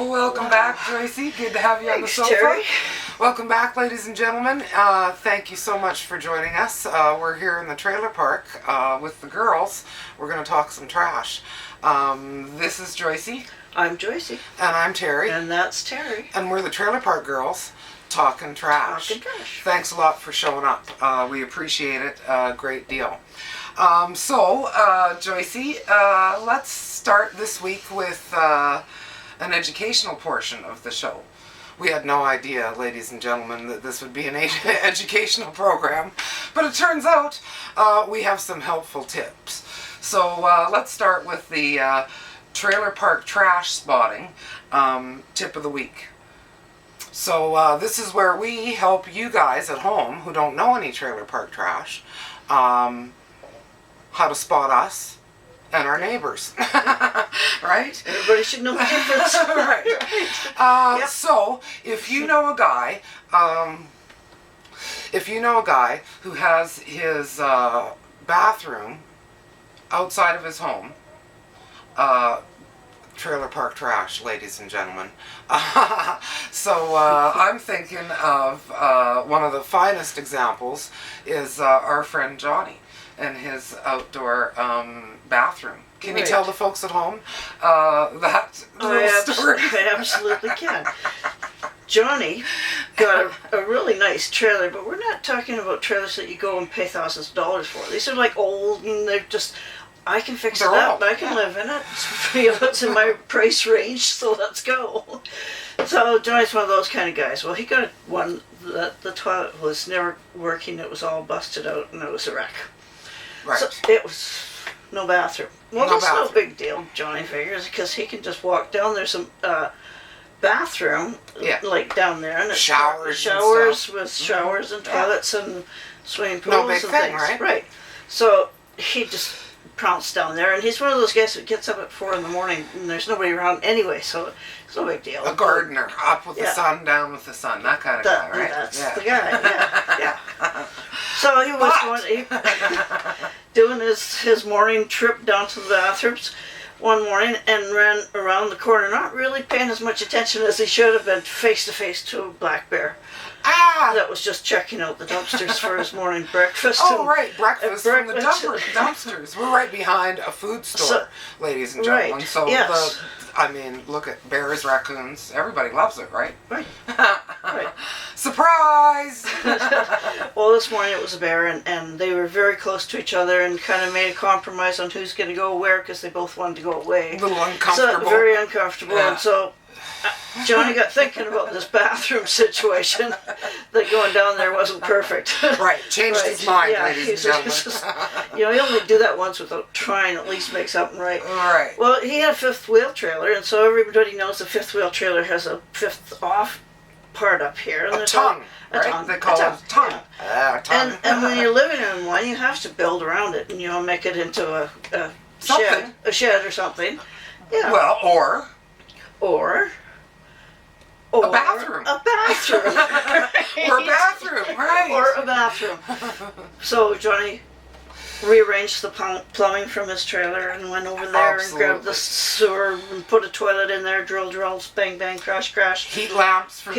Welcome back, Joycey. Good to have you on the sofa. Terry. Welcome back, ladies and gentlemen. Thank you so much for joining us. We're here in the trailer park with the girls. We're going to talk some trash. This is Joycey. I'm Joycey. And I'm Terry. And that's Terry. And we're the Trailer Park Girls talking trash. Talking trash. Thanks a lot for showing up. We appreciate it a great deal. Joycey, let's start this week with an educational portion of the show. We had no idea, ladies and gentlemen, that this would be an educational program, but it turns out we have some helpful tips. So let's start with the trailer park trash spotting tip of the week. So this is where we help you guys at home who don't know any trailer park trash how to spot us and our neighbors, right? Everybody should know the difference. Right. Yep. So if you know a guy, who has his bathroom outside of his home, trailer park trash, ladies and gentlemen. I'm thinking of one of the finest examples is our friend Johnny and his outdoor bathroom. Can you tell the folks at home that story? I absolutely can. Johnny got a really nice trailer, but we're not talking about trailers that you go and pay thousands of dollars for. These are like old, and they're just, I can fix it up, I can live in it. It's in my price range, so let's go. So Johnny's one of those kind of guys. Well, he got one that the toilet was never working, it was all busted out, and it was a wreck. Right. So it was no bathroom. Well, that's no big deal, Johnny figures, because he can just walk down. There's some bathroom, like down there, and it's showers with showers and toilets and swimming pools no big and thing, things. Right. So he just pounced down there, and he's one of those guys that gets up at 4 a.m. and there's nobody around anyway, so it's no big deal. A gardener, up with the sun, down with the sun, that kind of guy, right? That's the guy, yeah. So he was doing his morning trip down to the bathrooms one morning and ran around the corner, not really paying as much attention as he should have been, face to face to a black bear. That was just checking out the dumpsters for his morning breakfast. Breakfast from the dumpsters. We're right behind a food store, ladies and gentlemen. Right. So, look at bears, raccoons. Everybody loves it, right? Right. Surprise! Well, this morning it was a bear, and they were very close to each other and kind of made a compromise on who's going to go where because they both wanted to go away. A little uncomfortable. So, very uncomfortable. Yeah. And so Johnny got thinking about this bathroom situation, that going down there wasn't perfect. Right, changed his mind, ladies and gentlemen. You only do that once without trying, at least make something right. Right. Well, he had a fifth wheel trailer, and so everybody knows the fifth wheel trailer has a fifth off part up here. And a tongue, right? They call it a tongue. Yeah. And when you're living in one, you have to build around it and, make it into a shed or something. Yeah. Well, or a bathroom. A bathroom. Or a bathroom, right. Or a bathroom. So Johnny rearranged the plumbing from his trailer and went over there and grabbed the sewer and put a toilet in there, drill, bang, bang, crash. Heat lamps for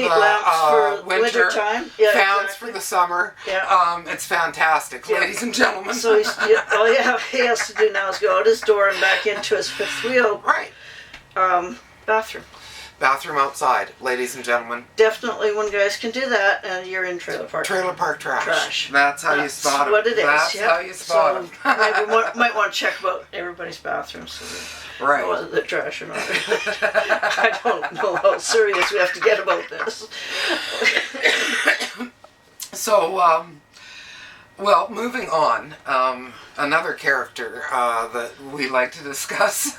winter time. Yeah, fans for the summer. Yeah. It's fantastic, ladies and gentlemen. So all he has to do now is go out his door and back into his fifth wheel. Right. Bathroom. Bathroom outside, ladies and gentlemen. Definitely when guys can do that, and you're in trailer park. Trailer park trash. That's how you spot them. That's what it is. That's how you spot them. Maybe might want to check about everybody's bathrooms. So whether they're trash or not. I don't know how serious we have to get about this. So, moving on, another character that we like to discuss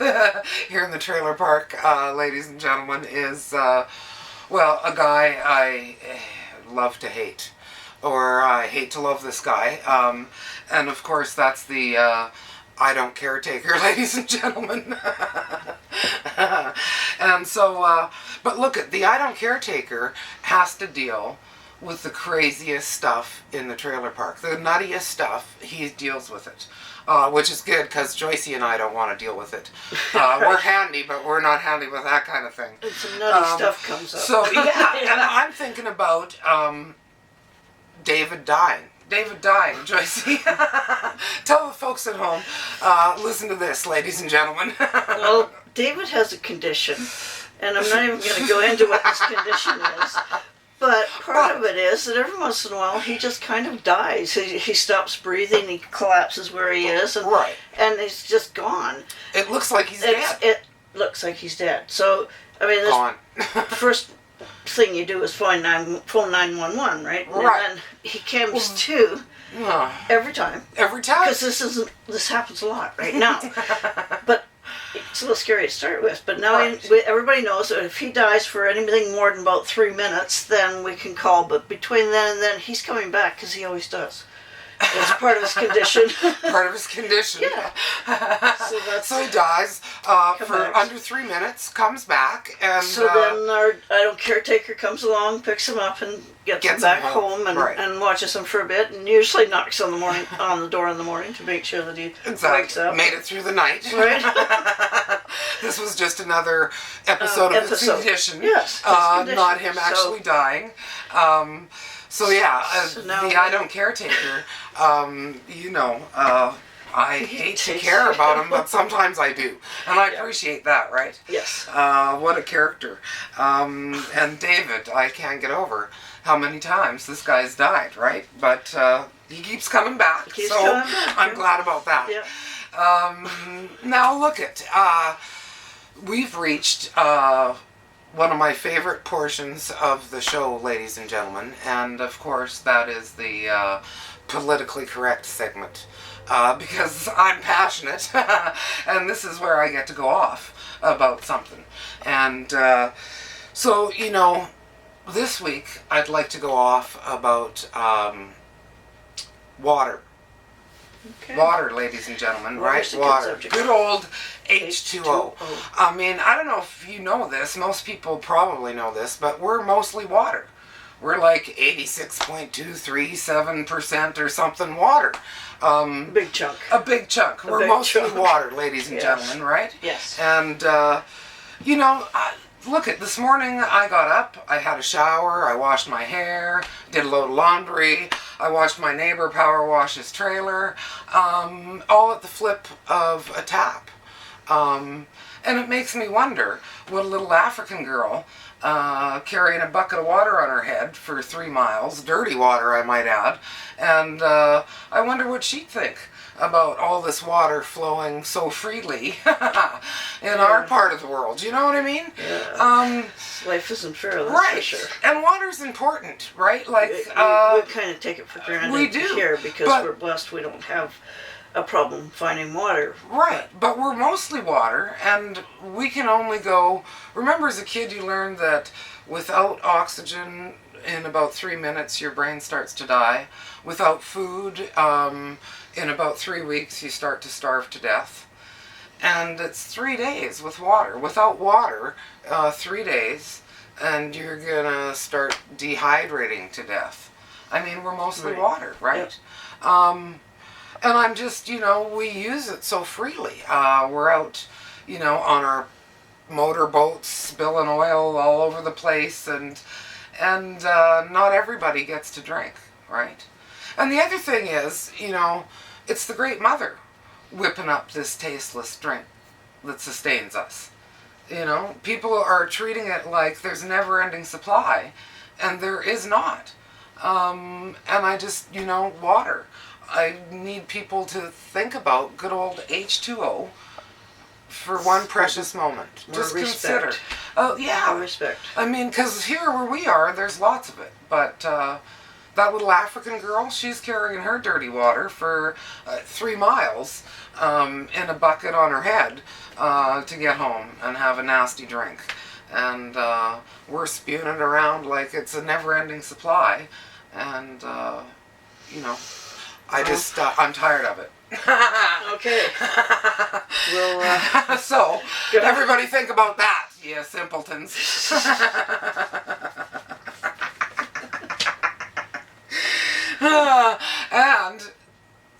here in the trailer park, ladies and gentlemen, is, a guy I love to hate, or I hate to love this guy, and of course that's the I don't caretaker, ladies and gentlemen. And so, but look at the I don't caretaker has to deal with the craziest stuff in the trailer park. The nuttiest stuff, he deals with it. which is good because Joycey and I don't want to deal with it. We're handy, but we're not handy with that kind of thing. And some nutty stuff comes up. So, yeah, and I'm thinking about David dying. David dying, Joycey. Tell the folks at home, listen to this, ladies and gentlemen. Well, David has a condition, and I'm not even going to go into what this condition is. But part of it is that every once in a while he just kind of dies. He stops breathing, he collapses where he is, and, Right. and he's just gone. It looks like he's dead. It looks like he's dead. So, I mean, Gone. first thing you do is phone 911, right? Right. And then he comes to every time. Every time. Because this happens a lot right now. But it's a little scary to start with. But now everybody knows that if he dies for anything more than about 3 minutes, then we can call. But between then and then, he's coming back because he always does. It's part of his condition. Part of his condition. Yeah. So he dies for under 3 minutes, comes back, and so then our caretaker comes along, picks him up, and gets him back home and watches him for a bit, and usually knocks on the door in the morning to make sure that he wakes up. Made it through the night. Right. This was just another episode of his condition. Yes. Not him actually dying. So yeah, the I don't caretaker, I hate to care about him, but sometimes I do. And I appreciate that, right? Yes. What a character. And David, I can't get over how many times this guy's died, right? But he keeps coming back, I'm glad about that. Yeah. Now look it, we've reached one of my favorite portions of the show, ladies and gentlemen, and of course that is the politically correct segment, because I'm passionate, and this is where I get to go off about something. And so, this week I'd like to go off about water. Okay. Water, ladies and gentlemen, right? Water. Good old H2O. I mean, I don't know if you know this. Most people probably know this, but we're mostly water. We're like 86.237% or something water. Big chunk. A big chunk. We're mostly water, ladies and gentlemen, right? Yes. And, look at this morning I got up, I had a shower, I washed my hair, did a load of laundry, I watched my neighbor power wash his trailer, all at the flip of a tap. And it makes me wonder, would a little African girl carrying a bucket of water on her head for 3 miles, dirty water I might add, and I wonder what she'd think about all this water flowing so freely in our part of the world. You know what I mean? Yeah. Life isn't fair, that's for sure. And water's important, right? Like we kind of take it for granted we do, here because we're blessed we don't have a problem finding water. Right, but we're mostly water, and we can only go... Remember as a kid you learned that without oxygen in about 3 minutes your brain starts to die. Without food, in about 3 weeks you start to starve to death. And it's 3 days with water. Without water, 3 days, and you're gonna start dehydrating to death. I mean, we're mostly water, right? Yep. And I'm just, we use it so freely. We're out, on our motorboats spilling oil all over the place, and not everybody gets to drink, right? And the other thing is, it's the Great Mother whipping up this tasteless drink that sustains us. People are treating it like there's a never-ending supply, and there is not. And I just, water. I need people to think about good old H2O for one precious moment. Just consider. Oh, yeah. More respect. I mean, because here where we are, there's lots of it. But that little African girl, she's carrying her dirty water for 3 miles in a bucket on her head to get home and have a nasty drink. And we're spewing it around like it's a never-ending supply. And, I'm tired of it. Okay. Well, so, everybody think about that, you simpletons. And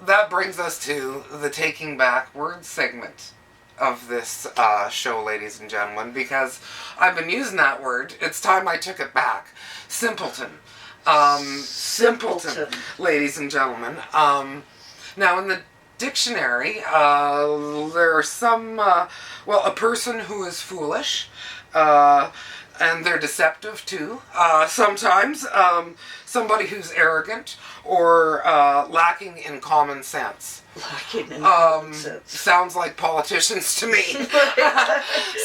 that brings us to the Taking Back Words segment of this show, ladies and gentlemen, because I've been using that word. It's time I took it back. Simpleton. Simpleton, ladies and gentlemen. Now, in the dictionary, there are some, a person who is foolish, and they're deceptive too, sometimes. Somebody who's arrogant or lacking in common sense. Lacking in common sense. Sounds like politicians to me.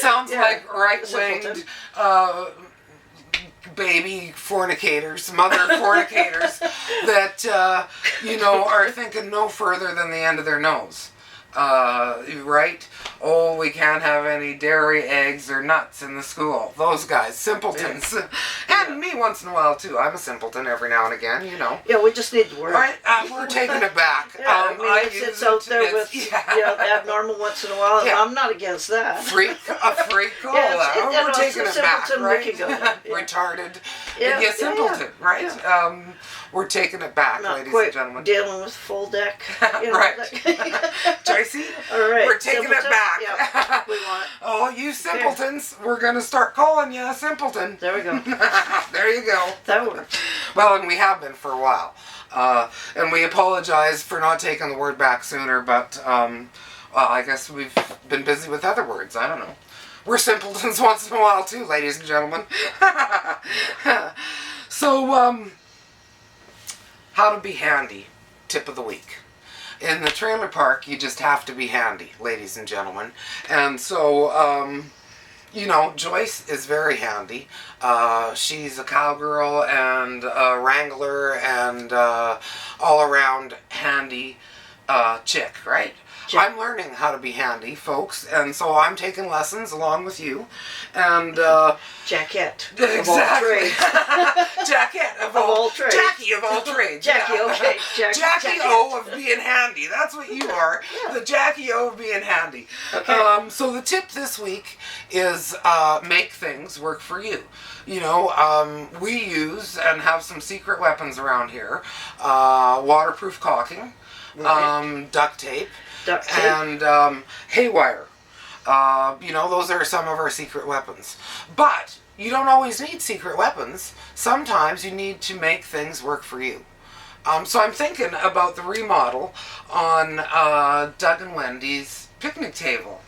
Sounds like right-winged baby fornicators, mother fornicators that, are thinking no further than the end of their nose. Right? Oh, we can't have any dairy, eggs, or nuts in the school. Those guys, simpletons. And me once in a while, too. I'm a simpleton every now and again, Yeah, we just need the word. Right? We're taking it back. It's out there with abnormal once in a while, and I'm not against that. A freak. We're taking it back, right? Retarded. Simpleton, right? We're taking it back, not ladies quite and gentlemen. Dealing with full deck. Right. Tracy, all right. We're taking simpleton? it back. Yeah, we want it. Oh, you simpletons. We're going to start calling you a simpleton. There we go. There you go. That works. Well, and we have been for a while. And we apologize for not taking the word back sooner, but I guess we've been busy with other words. I don't know. We're simpletons once in a while, too, ladies and gentlemen. So, how to be handy, tip of the week. In the trailer park, you just have to be handy, ladies and gentlemen. And so, Joyce is very handy. She's a cowgirl and a wrangler and all-around handy chick, right? I'm learning how to be handy, folks, and so I'm taking lessons along with you. And Jackette. Exactly. Of all trades. Jackette of all trades. Jackie of all trades. Jackie, okay. Jackie O of being handy. That's what you are. The Jackie O of being handy. Okay. So the tip this week is make things work for you. We use and have some secret weapons around here. Waterproof caulking, duct tape, and haywire. Those are some of our secret weapons. But you don't always need secret weapons. Sometimes you need to make things work for you. So I'm thinking about the remodel on Doug and Wendy's picnic table.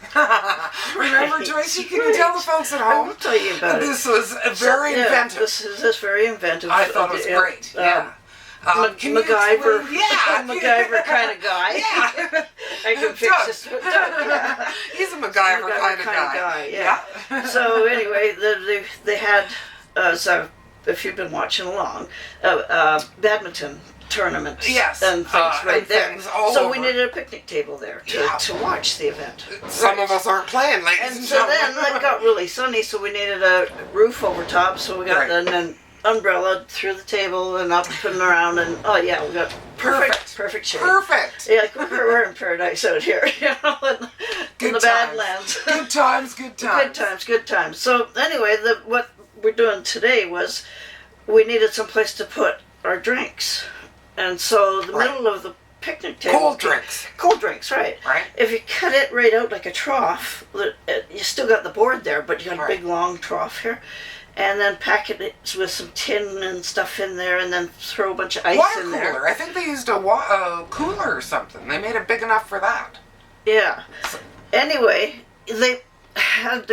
Remember, Joyce? Can you tell the folks at home? I will tell you about it. This was very inventive. This is very inventive. I thought it was great. MacGyver, MacGyver kind of guy. Yeah. I can fix this with Doug. Yeah. He's a MacGyver kind of guy. Yeah. So anyway, they had, so if you've been watching along, badminton tournament and things right there. So we needed a picnic table there to watch the event. Some of us aren't playing, ladies and so then it got really sunny, so we needed a roof over top. So we got an umbrella through the table and up and around, and we got perfect shape. Perfect. Yeah, like we're in paradise out here, in the Badlands. Good times. Good times. So anyway, what we're doing today was we needed some place to put our drinks, and so the middle of the picnic table. Cold drinks, right. If you cut it right out like a trough, you still got the board there, but you got a big long trough here. And then pack it with some tin and stuff in there, and then throw a bunch of ice in there. Water cooler. I think they used a cooler or something. They made it big enough for that. Yeah. Anyway, they had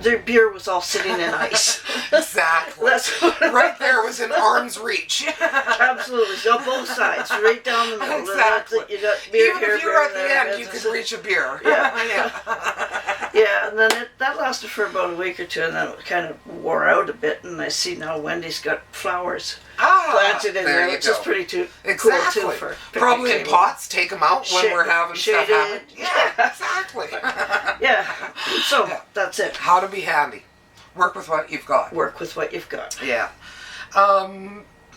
their beer was all sitting in ice. Exactly. Right there was in arm's reach. Absolutely. So both sides, right down the middle. Exactly. You got beer Even here, if you were at the end, you could reach a beer. Yeah, and then that lasted for about a week or two, and then it kind of wore out a bit, and I see now Wendy's got flowers planted in there, which is pretty cool too for probably in table. Pots, take them out when we're having stuff happen. Yeah, exactly. Yeah, so that's it. How to be handy. Work with what you've got. Yeah.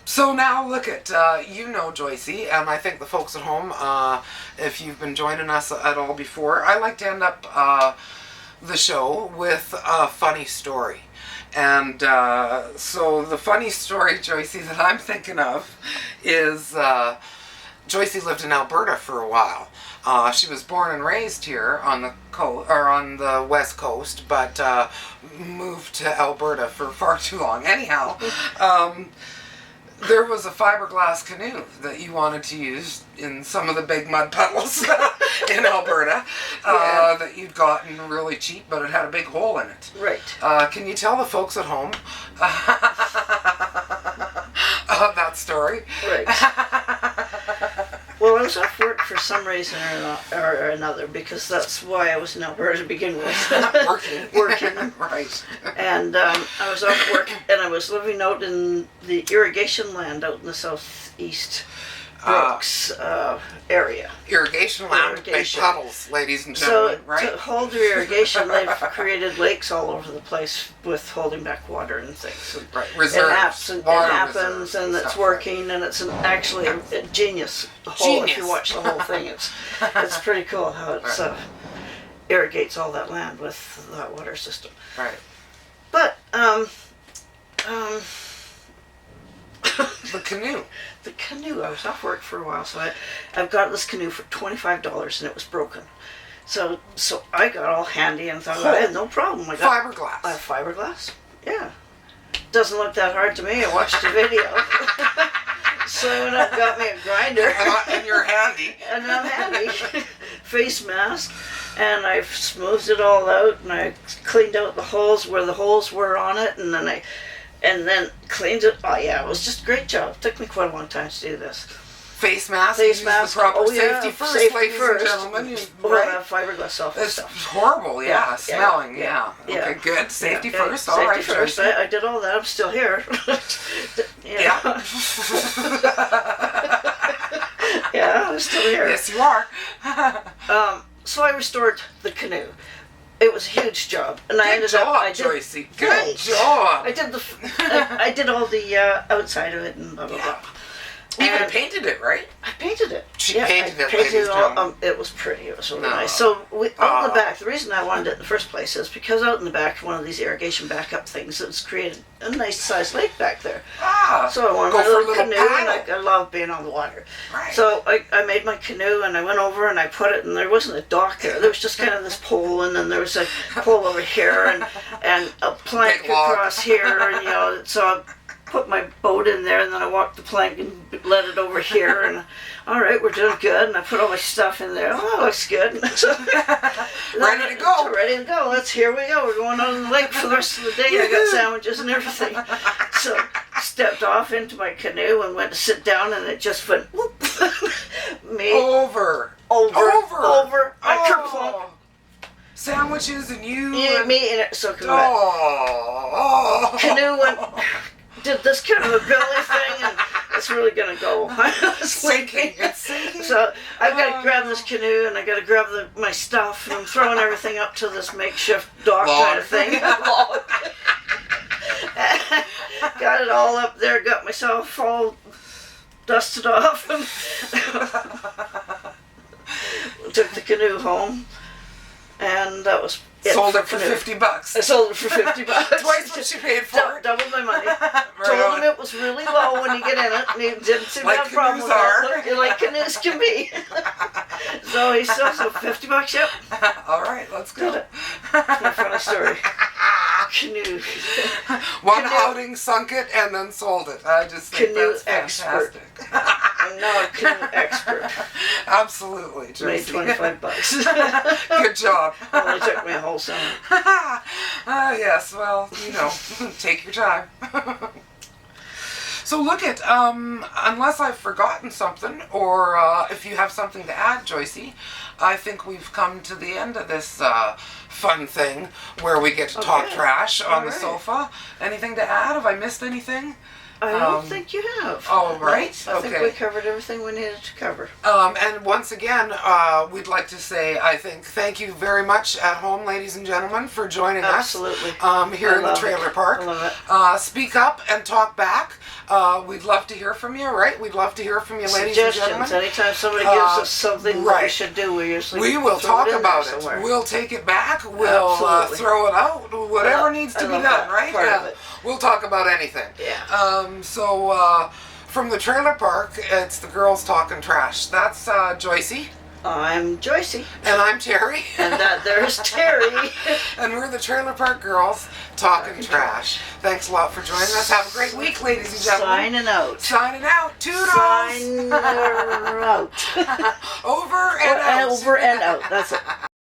So now look at, Joycey, and I think the folks at home, if you've been joining us at all before, I like to end up the show with a funny story. And so the funny story, Joycey, that I'm thinking of is Joycey lived in Alberta for a while. She was born and raised here on the on the west coast, but moved to Alberta for far too long. Anyhow, there was a fiberglass canoe that you wanted to use in some of the big mud puddles in Alberta that you'd gotten really cheap, but it had a big hole in it. Right. Can you tell the folks at home that story? Right. Well, I was off work for some reason or another, because that's why I was in Alberta to begin with. Working. Right. And I was off work, and I was living out in the irrigation land out in the southeast Brooks area. Irrigation land, Irrigation. big puddles, ladies and gentlemen, So right? to hold their irrigation, they've created lakes all over the place with holding back water and things. And Right, reserves, it water happens, reserves and it's stuff. working, and it's actually a genius hole. If you watch the whole thing, it's pretty cool how it irrigates all that land with that water system. Right. But The canoe. the canoe, I was off work for a while, so I've got this canoe for $25, and it was broken. So I got all handy and thought, I had no problem. I got Fiberglass. fiberglass. Yeah. Doesn't look that hard to me. I watched the video. So I went up, got me a grinder. And you're handy. And I'm handy. Face mask. And I smoothed it all out, and I cleaned out the holes where the holes were on it, and then cleaned it. Oh yeah, it was just a great job. It took me quite a long time to do this. Face mask. Face use mask. The proper Oh yeah, safety first, safety ladies first. and gentlemen. Right? Fiberglass off and It's stuff. horrible, Yeah, smelling, yeah. Okay, good. Safety Yeah, first. Safety All right, first. Joycey. I did all that. I'm still here. Yeah. Yeah, I'm still here. Yes, you are. So I restored the canoe. It was a huge job, and I Good ended job, up. I did, Joycey. Good Right. job. I did I did all the outside of it and blah blah blah. Even And painted it, right? I painted it. She Yeah, painted I it, painted ladies it and all. gentlemen. It was pretty. It was really No. nice. So out in the Oh. back, the reason I wanted it in the first place is because out in the back, one of these irrigation backup things, it's created a nice sized lake back there. So So I wanted go my for a little little canoe, paddle. and I love being on the water. Right. So I made my canoe, and I went over and I put it, and there wasn't a dock there. There was just kind of this pole, and then there was a pole over here, and a plank Big log. across here, and so I put my boat in there, and then I walked the plank and let it over here, and all right, we're doing good, and I put all my stuff in there. Oh, that looks good. So, Ready to go. Ready to go. Here we go. We're going on the lake for the rest of the day. I got sandwiches and everything. So stepped off into my canoe and went to sit down, and it just went whoop. Me Over. over. I kerplunk. Sandwiches and you. Yeah, and... me in it soaking wet. Oh. Canoe went, did this kind of a belly thing, and it's really gonna go. Sinking. It's sinking. So I've got to grab this canoe, and I got to grab my stuff, and I'm throwing everything up to this makeshift dock kind of thing. Log. Got it all up there. Got myself all dusted off, and took the canoe home, and that was it. Sold it for canoe. $50. I sold it for $50. Twice what you paid for it. Doubled my money. Right Told on. him it was really low when you get in it, and he didn't seem to Like have a problem with canoes that. Like canoes can be. So he still sold $50. Yep, All right, let's did go. it. It's my funny story. Canoe. One Canoe. outing sunk it and then sold it. I just think Canoe that's expert. fantastic. I'm now a canoe expert. Absolutely, Made Tracy. $25. Good job. Only took me a whole summer. Yes, well, take your time. So look at, unless I've forgotten something, or if you have something to add, Joycey, I think we've come to the end of this fun thing where we get to talk Okay. trash on the All right. sofa. Anything to add? Have I missed anything? I don't think you have. Oh, right. I think Okay. we covered everything we needed to cover. And once again, we'd like to say, thank you very much at home, ladies and gentlemen, for joining Absolutely. us here I in the love trailer it. park. I love it. Speak up and talk back. We'd love to hear from you, right? We'd love to hear from you, ladies and Suggestions. gentlemen. Anytime somebody gives us something that we right. should do, we usually We will throw talk it in about there it. somewhere. We'll take it back. We'll Absolutely. throw it out. Whatever Yeah, needs I to be love done, that right? part of it. We'll talk about anything. Yeah. So From the trailer park, it's the girls talking trash. That's Joycey. I'm Joycey. And I'm Terry. And there's Terry. And we're the Trailer Park Girls talking trash. Thanks a lot for joining us. Have a great week, ladies and gentlemen. Signing out. Signing out. Toodles. Signing out. Over and out. Over and out. That's it.